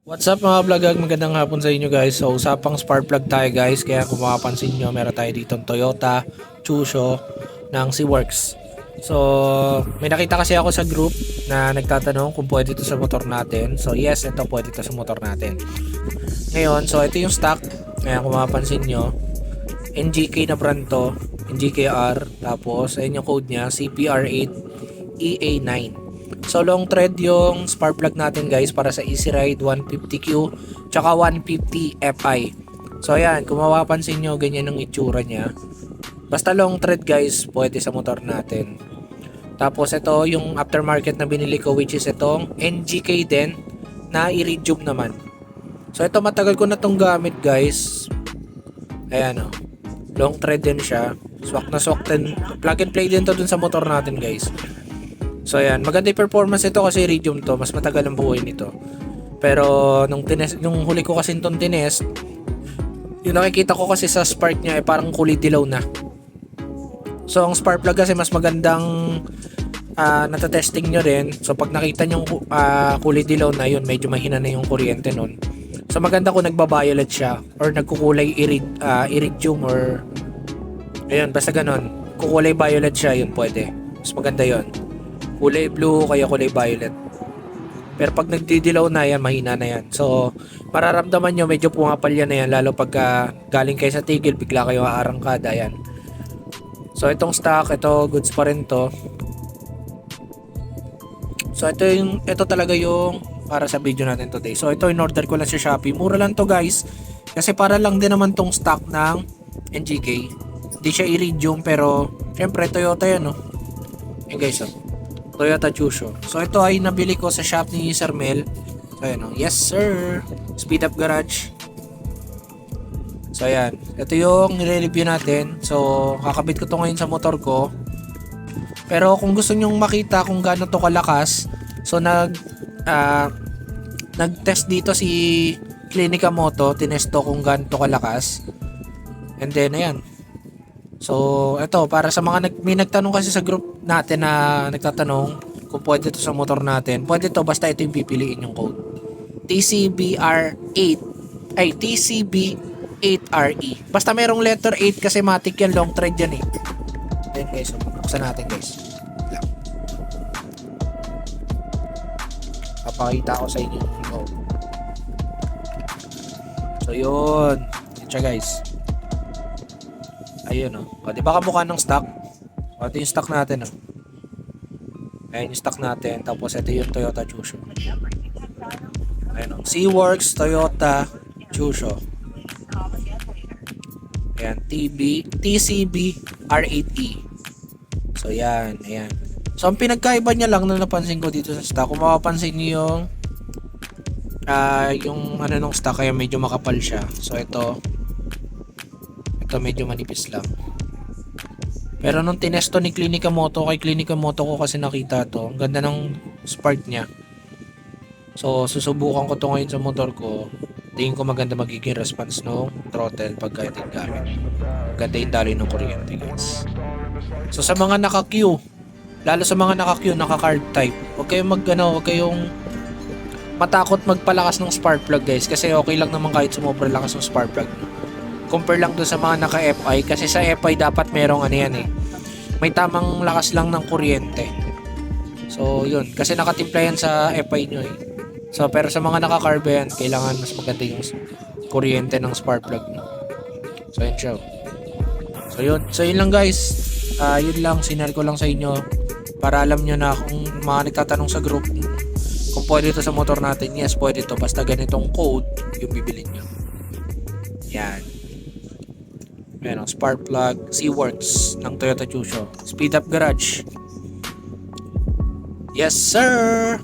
What's up mga vlogag? Magandang hapon sa inyo guys. So usapang spark plug tayo guys. Kaya kung mapapansin nyo, meron tayo dito Toyota Chusho ng C-Works. So may nakita kasi ako sa group na nagtatanong kung pwede ito sa motor natin. So yes, ito pwede ito sa motor natin. Ngayon, so ito yung stock. Kaya kung mapapansin nyo, NGK na brand to, NGKR. Tapos ayun yung code niya, CPR8 EA9. So long thread yung spark plug natin guys para sa Easy Ride 150Q tsaka 150 Fi. So ayan, kung mapapansin nyo, ganyan ang itsura niya. Basta long thread guys, pwede sa motor natin. Tapos ito yung aftermarket na binili ko, which is itong NGK din na iridium naman. So ito matagal ko na tong gamit guys. Ayan o, long thread din siya. Swak na swak din, plug and play din to dun sa motor natin guys. So ayan, maganda yung performance ito kasi iridium to, mas matagal ang buhay nito. Pero nung huli ko kasi itong tinest, yung nakikita ko kasi sa spark niya ay parang kulay dilaw na. So ang spark plug kasi mas magandang natatesting nyo rin. So pag nakita nyo kulay dilaw na, yun medyo mahina na yung kuryente nun. So maganda kung nagba-violet siya or nagkukulay iridium or ayun, basta ganon. Kukulay violet siya, yun pwede. Mas maganda yun. Kulay blue kaya kulay violet. Pero pag nagdidilaw na yan, mahina na yan. So, mararamdaman nyo medyo pumapalya na yan. Lalo pag galing kayo sa tigil, bigla kayo aarangkada yan. So, itong stock, ito goods pa rin to. So, ito talaga yung para sa video natin today. So, ito in order ko lang sa Shopee. Mura lang to guys. Kasi para lang din naman tong stock ng NGK. Hindi siya iridium pero syempre Toyota yan, no? Yan guys, oh. Toyota Chusho. So ito ay nabili ko sa shop ni Sir Mel. So ayan, oh. Yes sir, Speed Up Garage. So ayan, ito yung nire-review natin. So kakabit ko to ngayon sa motor ko. Pero kung gusto nyong makita kung gaano to kalakas, so nag-test dito si Clinica Moto, tinesto kung gaano to kalakas. And then ayan. So, ito, para sa mga may nagtanong kasi sa group natin na nagtatanong kung pwede ito sa motor natin. Pwede to basta ito yung pipiliin yung code. TCBR8 ay TCB8RE. Basta merong letter 8 kasi matik yan, long thread yan eh. Then guys, buksan natin guys. Lang. Papakita ko sa inyo yung code. So, yun. Yun siya guys. Ayun, oh. O, di ba kamukha ng stock? O, ito yung stock natin, oh. Ayun yung stock natin. Tapos ito yung Toyota Chusho. Ayun, oh. C-Works Toyota Chusho. Ayan, TCB R8E. So, yan. Ayan. So, ang pinagkaiba niya lang na napansin ko dito sa stock, kung mapapansin niyo yung ano nung stock, kaya medyo makapal siya. So, ito medyo manipis lang. Pero nung tinesto ni Clinica Moto, kay Clinica Moto ko kasi nakita to, ang ganda ng spark niya. So susubukan ko to ngayon sa motor ko. Tingin ko maganda magiging response no throttle pagka itin gamit. Ganda yung daloy ng kuryente guys. So sa mga naka-Q, lalo sa mga naka-Q, naka-card type, huwag kayong matakot magpalakas ng spark plug guys, kasi okay lang naman kahit sumobra lakas ng spark plug. Compare lang doon sa mga naka-FI, kasi sa FI dapat merong ano yan eh, may tamang lakas lang ng kuryente. So yun, kasi nakatimpla yan sa FI nyo eh. So pero sa mga naka-carb yan, kailangan mas maganda yung kuryente ng spark plug nyo. So yun siya. So yun lang guys, yun lang, sinare ko lang sa inyo para alam nyo na kung mga nagtatanong sa group kung pwede ito sa motor natin. Yes, pwede ito, basta ganitong code yung bibilin nyo. Yan. Ayan, spark plug, C-Works ng Toyota Chusho. Speed Up Garage. Yes, sir!